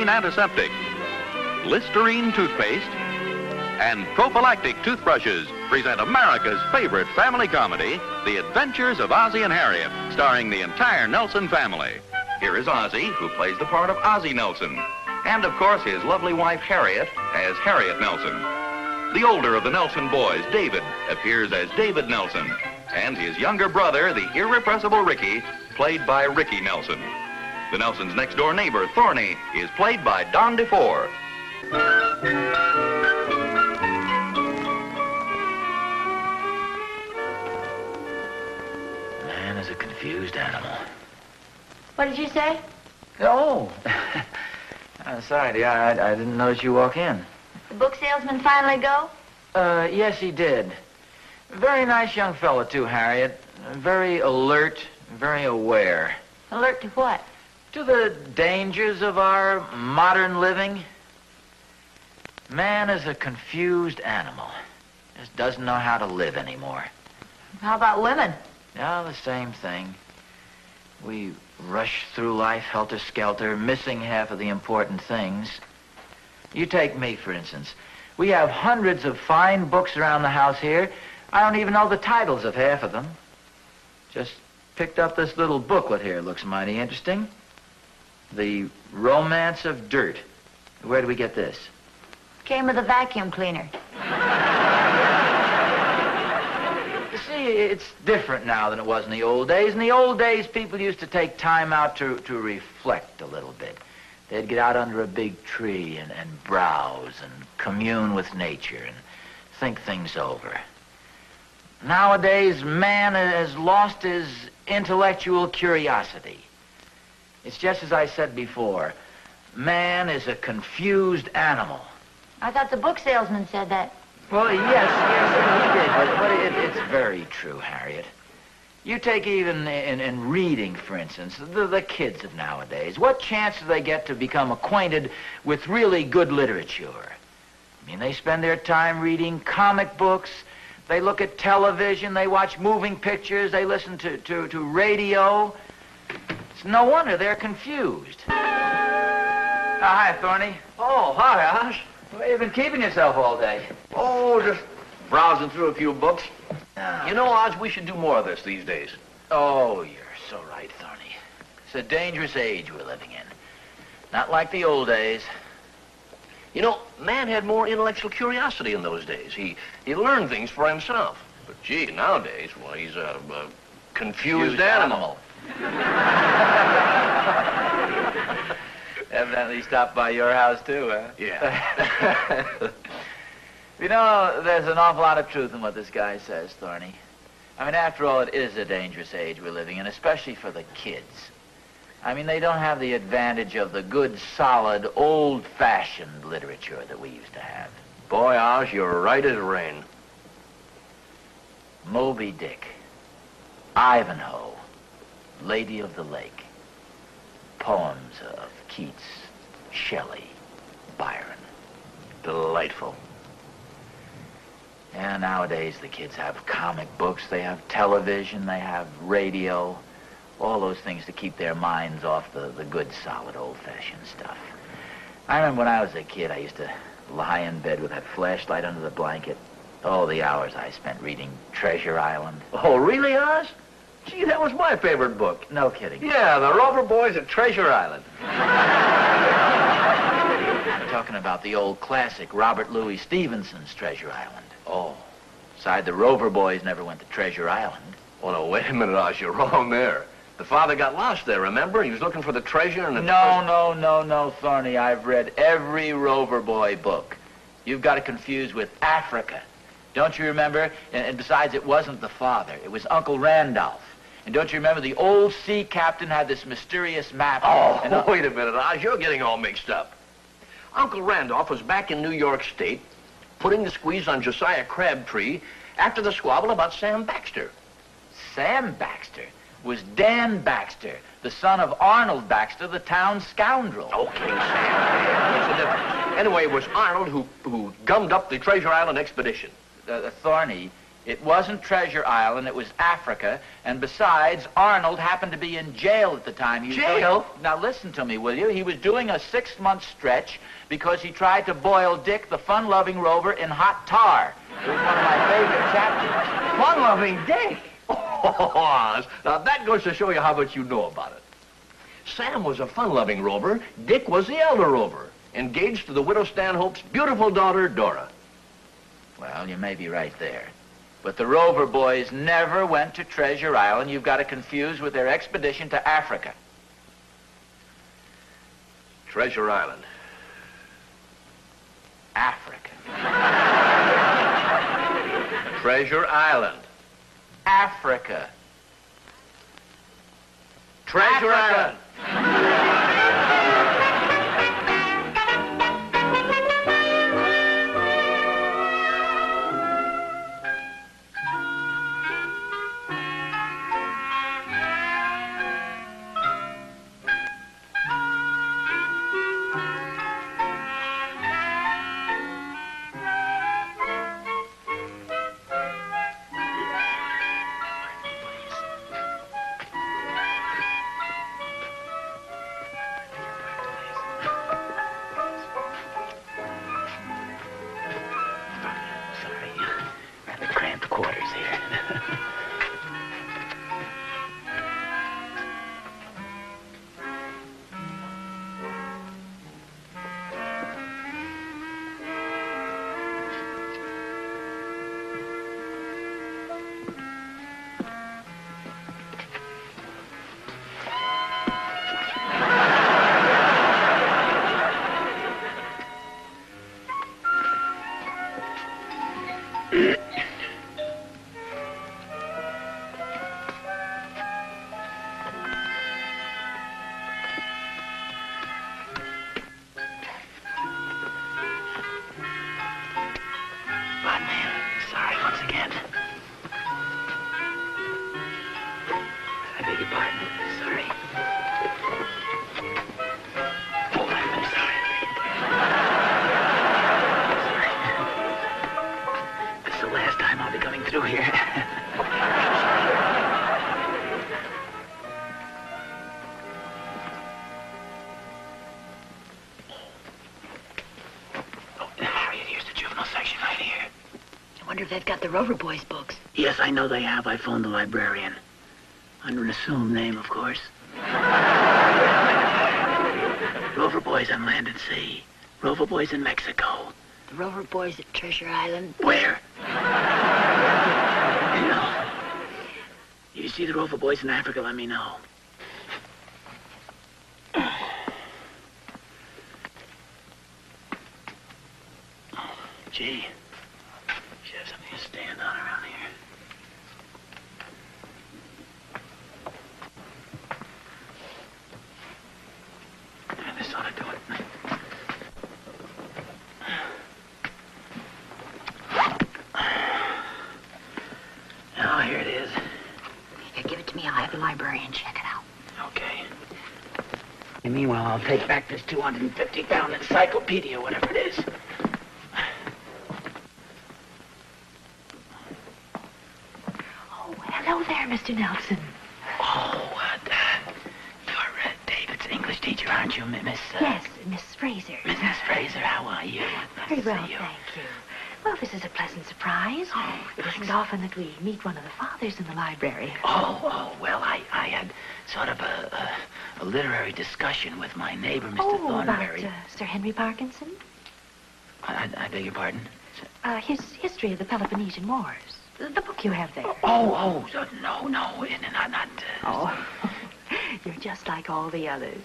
chlorine antiseptic, Listerine toothpaste, and prophylactic toothbrushes present America's favorite family comedy, The Adventures of Ozzie and Harriet, starring the entire Nelson family. Here is Ozzie, who plays the part of Ozzie Nelson, and of course his lovely wife Harriet as Harriet Nelson. The older of the Nelson boys, David, appears as David Nelson, and his younger brother, the irrepressible Ricky, played by Ricky Nelson. The Nelsons' next-door neighbor, Thorny, is played by Don DeFore. Man is a confused animal. What did you say? Oh, I'm sorry, dear. I didn't notice you walk in. The book salesman finally go? Yes, he did. Very nice young fellow, too, Harriet. Very alert, very aware. Alert to what? To the dangers of our modern living. Man is a confused animal. Just doesn't know how to live anymore. How about women? Yeah, the same thing. We rush through life helter-skelter, missing half of the important things. You take me, for instance. We have hundreds of fine books around the house here. I don't even know the titles of half of them. Just picked up this little booklet here. Looks mighty interesting. The Romance of Dirt. Where do we get this? Came with a vacuum cleaner. You see, it's different now than it was in the old days. In the old days, people used to take time out to reflect a little bit. They'd get out under a big tree and browse and commune with nature and think things over. Nowadays, man has lost his intellectual curiosity. It's just as I said before. Man is a confused animal. I thought the book salesman said that. Well, yes, he did, but it's very true, Harriet. You take even in reading, for instance, the kids of nowadays. What chance do they get to become acquainted with really good literature? I mean, they spend their time reading comic books, they look at television, they watch moving pictures, they listen to radio. It's no wonder they're confused. Hi, Thorny. Oh, hi, Oz. Where you been keeping yourself all day? Oh, just browsing through a few books. Ah. You know, Oz, we should do more of this these days. Oh, you're so right, Thorny. It's a dangerous age we're living in. Not like the old days. You know, man had more intellectual curiosity in those days. He learned things for himself. But, gee, nowadays, well, he's a confused animal. Evidently stopped by your house, too, huh? Yeah. You know, there's an awful lot of truth in what this guy says, Thorny. I mean, after all, it is a dangerous age we're living in, especially for the kids. I mean, they don't have the advantage of the good, solid, old-fashioned literature that we used to have. Boy, Oz, you're right as rain. Moby Dick, Ivanhoe, Lady of the Lake, poems of Keats, Shelley, Byron. Delightful. Yeah, nowadays the kids have comic books, they have television, they have radio, all those things to keep their minds off the good, solid, old-fashioned stuff. I remember when I was a kid, I used to lie in bed with that flashlight under the blanket. Oh, the hours I spent reading Treasure Island. Oh, really, Oz? Gee, that was my favorite book. No kidding. Yeah, the Rover boys at Treasure Island. I'm talking about the old classic, Robert Louis Stevenson's Treasure Island. Oh, besides, the Rover boys never went to Treasure Island. Oh, no, wait a minute, Oz, you're wrong there. The father got lost there, remember? He was looking for the treasure and... No, Thorny. I've read every Rover boy book. You've got it confused with Africa. Don't you remember? And besides, it wasn't the father. It was Uncle Randolph. And don't you remember the old sea captain had this mysterious map? Oh, wait a minute, Oz. You're getting all mixed up. Uncle Randolph was back in New York State putting the squeeze on Josiah Crabtree after the squabble about Sam Baxter. Sam Baxter was Dan Baxter, the son of Arnold Baxter, the town scoundrel. Okay, Sam. Yeah, what's the difference? Anyway, it was Arnold who gummed up the Treasure Island expedition. Thorny, It wasn't Treasure Island, it was Africa. And besides, Arnold happened to be in jail at the time. He was Jail? Now listen to me, will you? He was doing a 6-month stretch because he tried to boil Dick, the fun-loving Rover, in hot tar. It was one of my favorite chapters. Fun-loving Dick. Oh, now that goes to show you how much you know about it. Sam was a fun-loving Rover. Dick was the elder Rover, engaged to the widow Stanhope's beautiful daughter, Dora. Well, you may be right there. But the Rover boys never went to Treasure Island. You've got it confused with their expedition to Africa. Treasure Island. Africa. Treasure Island. Africa. Treasure Africa. Island. If they've got the Rover Boys books. Yes, I know they have. I phoned the librarian. Under an assumed name, of course. Rover Boys on land and sea. Rover Boys in Mexico. The Rover Boys at Treasure Island. Where? No. If you see the Rover Boys in Africa, let me know. Gee. Stand on around here. Yeah, this ought to do it. Oh, here it is. Here, give it to me. I'll have the librarian check it out. Okay. And meanwhile, I'll take back this 250-pound encyclopedia, whatever it is. Hello there, Mr. Nelson. Oh, you're David's English teacher, aren't you, Miss? Yes, Miss Fraser. Mrs. Fraser, how are you? Very well, See you. thank you. Well, this is a pleasant surprise. Oh, it thanks. isn't often that we meet one of the fathers in the library. Well, I had sort of a literary discussion with my neighbor, Mr. Thornberry. About Sir Henry Parkinson? I beg your pardon? His history of the Peloponnesian Wars. The book you have there. No, not. Oh, you're just like all the others.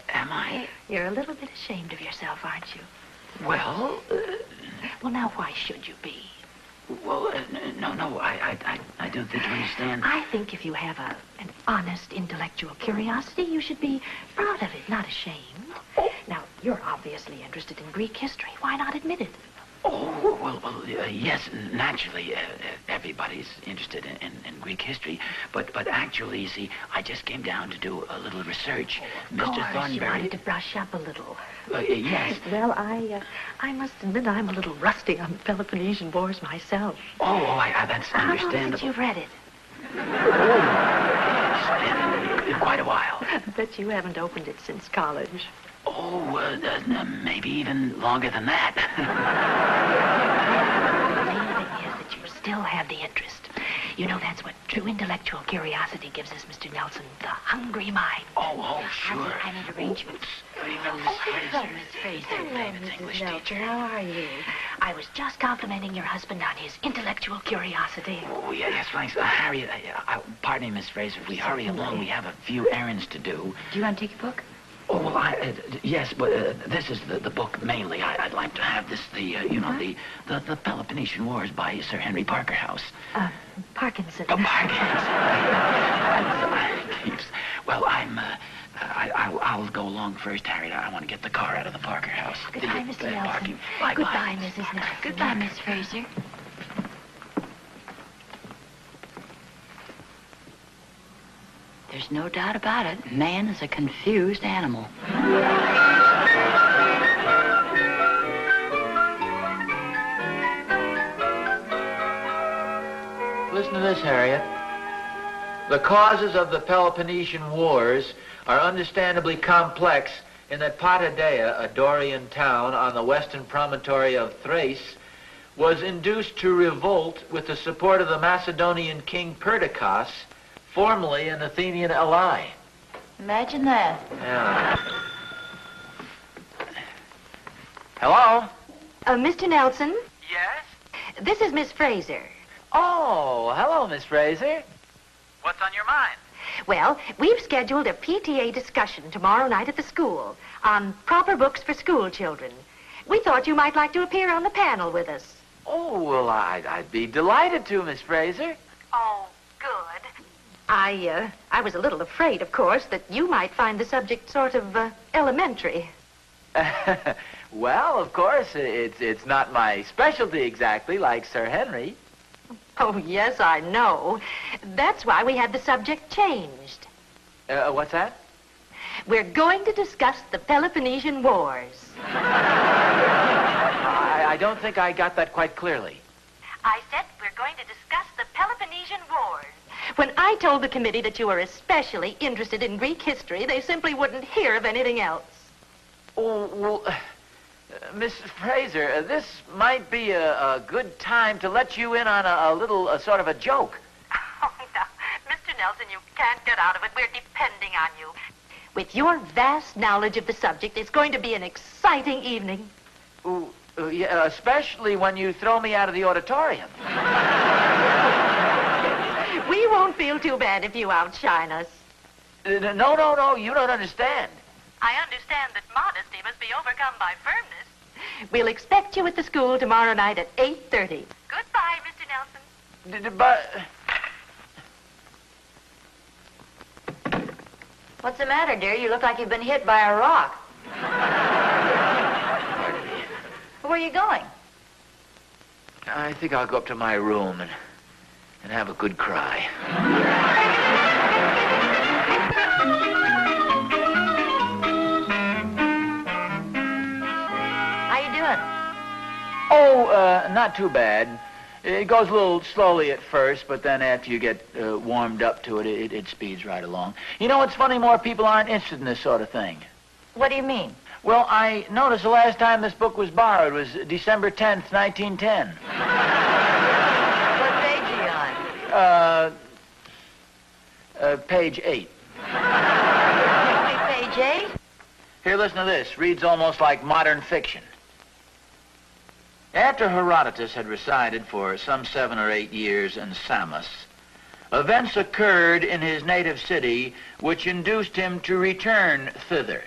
Am I? You're a little bit ashamed of yourself, aren't you? Well, Well, now, why should you be? no, I don't think you understand. I think if you have an honest intellectual curiosity, you should be proud of it, not ashamed. Now, you're obviously interested in Greek history. Why not admit it? Oh, well, yes, naturally, everybody's interested in Greek history, but actually, you see, I just came down to do a little research. Of course, you wanted to brush up a little. Yes. Well, I must admit I'm a little rusty on the Peloponnesian Wars myself. That's How long since understandable. you've read it? It's been quite a while. I bet you haven't opened it since college. Maybe even longer than that. The main thing is that you still have the interest. You know, that's what true intellectual curiosity gives us, Mr. Nelson. The hungry mind. Sure. I need arrangements. Hello, Miss Fraser. Hello, Mrs. Nelson. How are you? I was just complimenting your husband on his intellectual curiosity. Yes, thanks. Harriet, pardon me, Miss Fraser. If we hurry along, we have a few errands to do. Do you want to take your book? Yes, but this is the book mainly. I'd like to have this, the Peloponnesian Wars by Sir Henry Parkerhouse. Parkinson. Parkerhouse. Well, I'll go along first, Harriet. I want to get the car out of the Parker house. Goodbye, Mr. Nelson. Bye-bye. Goodbye, Mrs. Nelson. Goodbye, Miss Fraser. There's no doubt about it. Man is a confused animal. Listen to this, Harriet. The causes of the Peloponnesian Wars are understandably complex in that Patadea, a Dorian town on the western promontory of Thrace, was induced to revolt with the support of the Macedonian king Perdiccas, formerly an Athenian ally. Imagine that. Yeah. Hello? Mr. Nelson, Yes? this is Miss Fraser. Oh, hello, Miss Fraser. What's on your mind? Well, we've scheduled a PTA discussion tomorrow night at the school on proper books for school children. We thought you might like to appear on the panel with us. Oh, well, I'd be delighted to, Miss Fraser. Oh, good. I was a little afraid, of course, that you might find the subject sort of elementary. Well, of course, it's not my specialty exactly, like Sir Henry. Oh, yes, I know. That's why we had the subject changed. What's that? We're going to discuss the Peloponnesian Wars. I don't think I got that quite clearly. I said we're going to discuss the Peloponnesian Wars. When I told the committee that you were especially interested in Greek history, they simply wouldn't hear of anything else. Oh, well, Miss Fraser, this might be a good time to let you in on a little sort of a joke. Oh, no. Mr. Nelson, you can't get out of it. We're depending on you. With your vast knowledge of the subject, it's going to be an exciting evening. Yeah, especially when you throw me out of the auditorium. We won't feel too bad if you outshine us. No, you don't understand. I understand that modesty must be overcome by firmness. We'll expect you at the school tomorrow night at 8:30. Goodbye, Mr. Nelson. But... What's the matter, dear? You look like you've been hit by a rock. Where are you going? I think I'll go up to my room and have a good cry. How you doing? Oh, not too bad. It goes a little slowly at first, but then after you get warmed up to it, it speeds right along. You know, it's funny, more people aren't interested in this sort of thing. What do you mean? Well, I noticed the last time this book was borrowed was December 10th, 1910. What page are you on? Page 8. Only page 8? Here, listen to this. Reads almost like modern fiction. After Herodotus had resided for some 7 or 8 years in Samos, events occurred in his native city which induced him to return thither.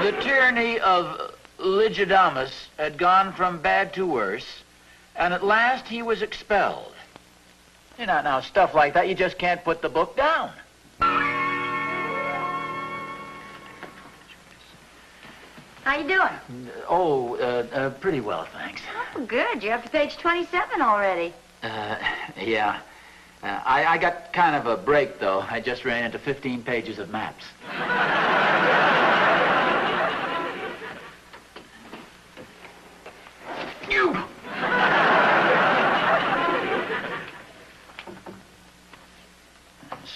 The tyranny of Lygidamus had gone from bad to worse, and at last he was expelled. You know, now, stuff like that, you just can't put the book down. How you doing? Pretty well, thanks. Oh, good. You're up to page 27 already. Yeah. I got kind of a break, though. I just ran into 15 pages of maps. You!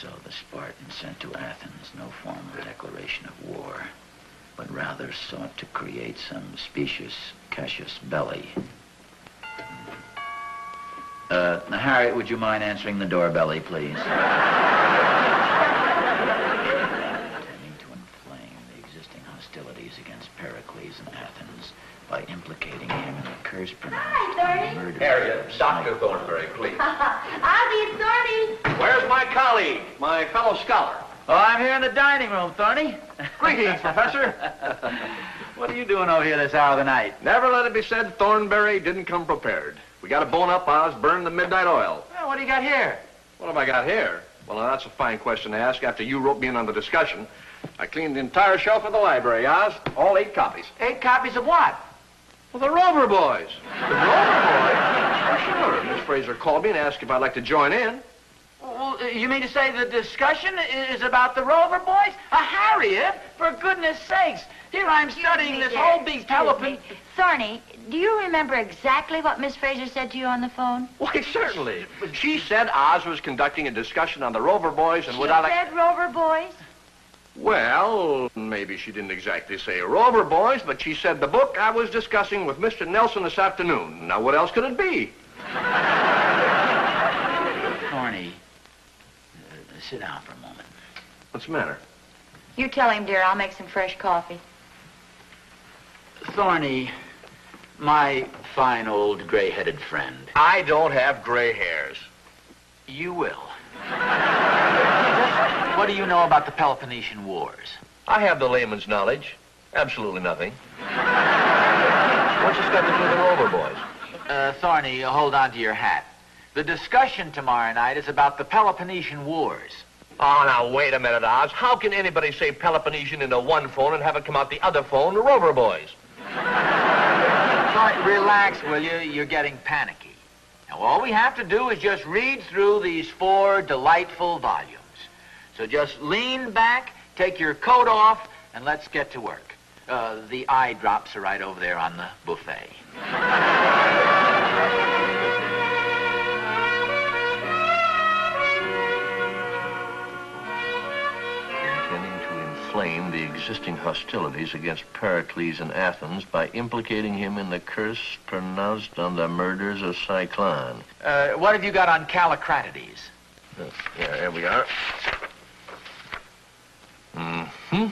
So the Spartans sent to Athens no formal declaration of war, but rather sought to create some specious casus belli. Harriet, would you mind answering the doorbell, please? Intending to inflame the existing hostilities against Pericles in Athens by implicating him in the curse pronounced on the murder. Harriet, Dr. Thornberry, please. Ozzie, it's Thorny. Where's my colleague, my fellow scholar? Oh, I'm here in the dining room, Thorny. Greetings, Professor. What are you doing over here this hour of the night? Never let it be said Thornberry didn't come prepared. We got to bone up, Oz, burn the midnight oil. Well, what do you got here? What have I got here? Well, now, that's a fine question to ask after you roped me in on the discussion. I cleaned the entire shelf of the library, Oz. All 8 copies. 8 copies of what? Well, the Rover Boys. The Rover Boys? Oh, sure. Miss Fraser called me and asked if I'd like to join in. Well, you mean to say the discussion is about the Rover Boys? Harriet, for goodness sakes. Here I'm studying this whole big Pelopon. Thorny, do you remember exactly what Miss Fraser said to you on the phone? Why, certainly. She said Oz was conducting a discussion on the Rover Boys and She would I like... said Rover Boys? Well, maybe she didn't exactly say Rover Boys, but she said the book I was discussing with Mr. Nelson this afternoon. Now, what else could it be? Thorny, sit down for a moment. What's the matter? You tell him, dear. I'll make some fresh coffee. Thorny, my fine old gray-headed friend. I don't have gray hairs. You will. What do you know about the Peloponnesian Wars? I have the layman's knowledge. Absolutely nothing. What's this got to do with the Rover Boys? Thorny, hold on to your hat. The discussion tomorrow night is about the Peloponnesian Wars. Oh, now, wait a minute, Oz. How can anybody say Peloponnesian into one phone and have it come out the other phone, the Rover Boys? Thorny, relax, will you? You're getting panicky. Now, all we have to do is just read through these 4 delightful volumes. So just lean back, take your coat off, and let's get to work. The eye drops are right over there on the buffet. Inflame the existing hostilities against Pericles in Athens by implicating him in the curse pronounced on the murders of Cyclone. What have you got on Callicratides? Yeah, here we are. Mm-hmm.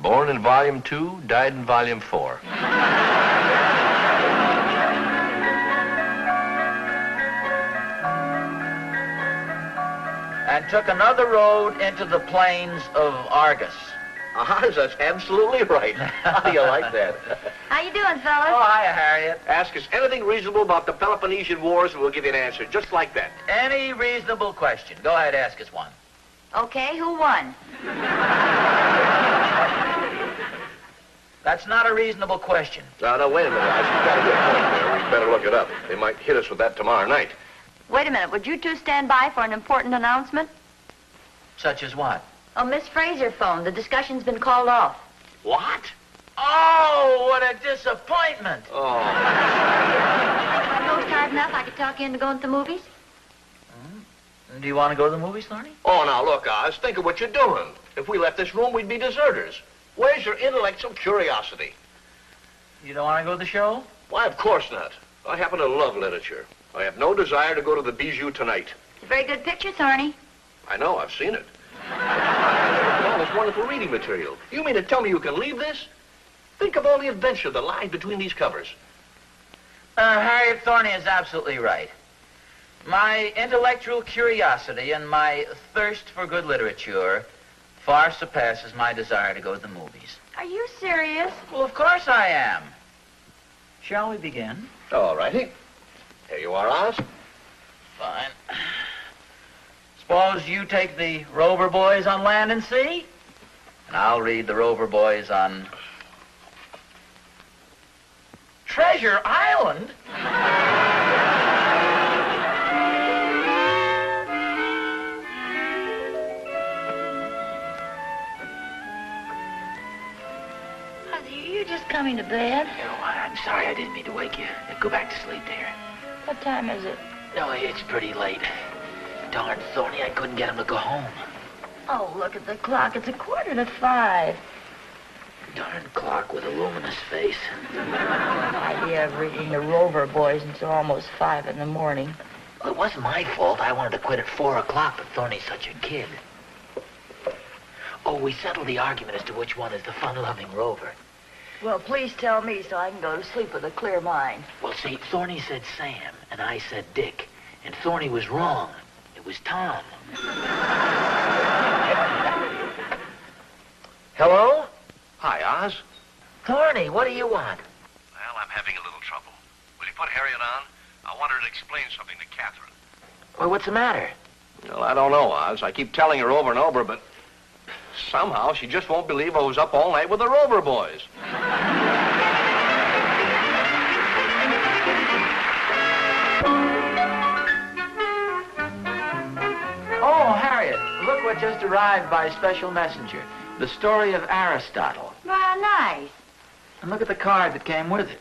Born in Volume 2, died in Volume 4. And took another road into the plains of Argus. Oz, that's absolutely right. How do you like that? How you doing, fellas? Oh, hiya, Harriet. Ask us anything reasonable about the Peloponnesian Wars and we'll give you an answer, just like that. Any reasonable question. Go ahead, ask us one. Okay, who won? That's not a reasonable question. No, wait a minute, Oz. You've got a good point there. We'd better look it up. They might hit us with that tomorrow night. Wait a minute. Would you two stand by for an important announcement? Such as what? Oh, Miss Fraser phoned. The discussion's been called off. What? Oh, what a disappointment. Oh. Think my postcard enough? I could talk you into going to the movies? Do you want to go to the movies, Thorny? Oh, now, look, Oz, think of what you're doing. If we left this room, we'd be deserters. Where's your intellectual curiosity? You don't want to go to the show? Why, of course not. I happen to love literature. I have no desire to go to the Bijou tonight. It's a very good picture, Thorny. I know, I've seen it. Look at all this wonderful reading material. You mean to tell me you can leave this? Think of all the adventure that lies between these covers. Harriet, Thorny is absolutely right. My intellectual curiosity and my thirst for good literature far surpasses my desire to go to the movies. Are you serious? Well, of course I am. Shall we begin? All righty. Here you are, Oz. Fine. Suppose you take the Rover Boys on Land and Sea, and I'll read the Rover Boys on Treasure Island? Ozzie, you're just coming to bed? Oh, I'm sorry, I didn't mean to wake you. Go back to sleep, dear. What time is it? No, it's pretty late. Darn Thorny, I couldn't get him to go home. Oh, look at the clock. It's 4:45. Darn clock with a luminous face. Idea of reading the Rover boys until almost 5 in the morning. Well, it wasn't my fault. I wanted to quit at 4 o'clock, but Thorny's such a kid. Oh, we settled the argument as to which one is the fun-loving Rover. Well, please tell me so I can go to sleep with a clear mind. Well, see, Thorny said Sam, and I said Dick. And Thorny was wrong. It was Tom. Hello? Hi, Oz. Thorny, what do you want? Well, I'm having a little trouble. Will you put Harriet on? I want her to explain something to Catherine. Well, what's the matter? Well, I don't know, Oz. I keep telling her over and over, but somehow she just won't believe I was up all night with the Rover boys. Oh, Harriet, look what just arrived by special messenger. The story of Aristotle. Well, nice. And look at the card that came with it.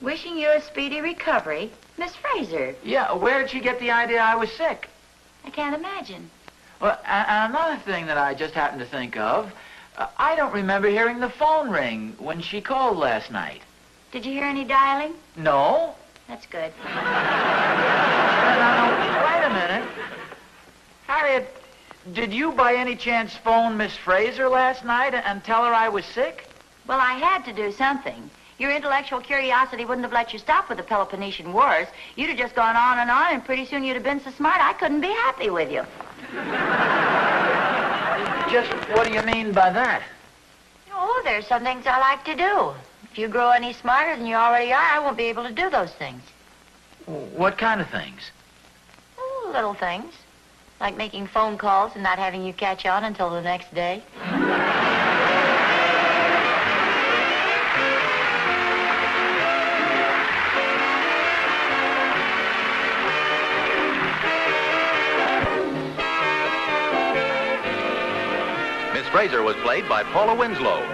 Wishing you a speedy recovery, Miss Fraser. Yeah, where'd she get the idea I was sick? I can't imagine. Well, another thing that I just happened to think of, I don't remember hearing the phone ring when she called last night. Did you hear any dialing? No? That's good. Now, wait a minute. Harriet, did you by any chance phone Miss Fraser last night and tell her I was sick? Well, I had to do something. Your intellectual curiosity wouldn't have let you stop with the Peloponnesian Wars. You'd have just gone on, and pretty soon you'd have been so smart I couldn't be happy with you. Just what do you mean by that? Oh, there's some things I like to do. If you grow any smarter than you already are, I won't be able to do those things. What kind of things? Oh, little things. Like making phone calls and not having you catch on until the next day. Miss Fraser was played by Paula Winslow.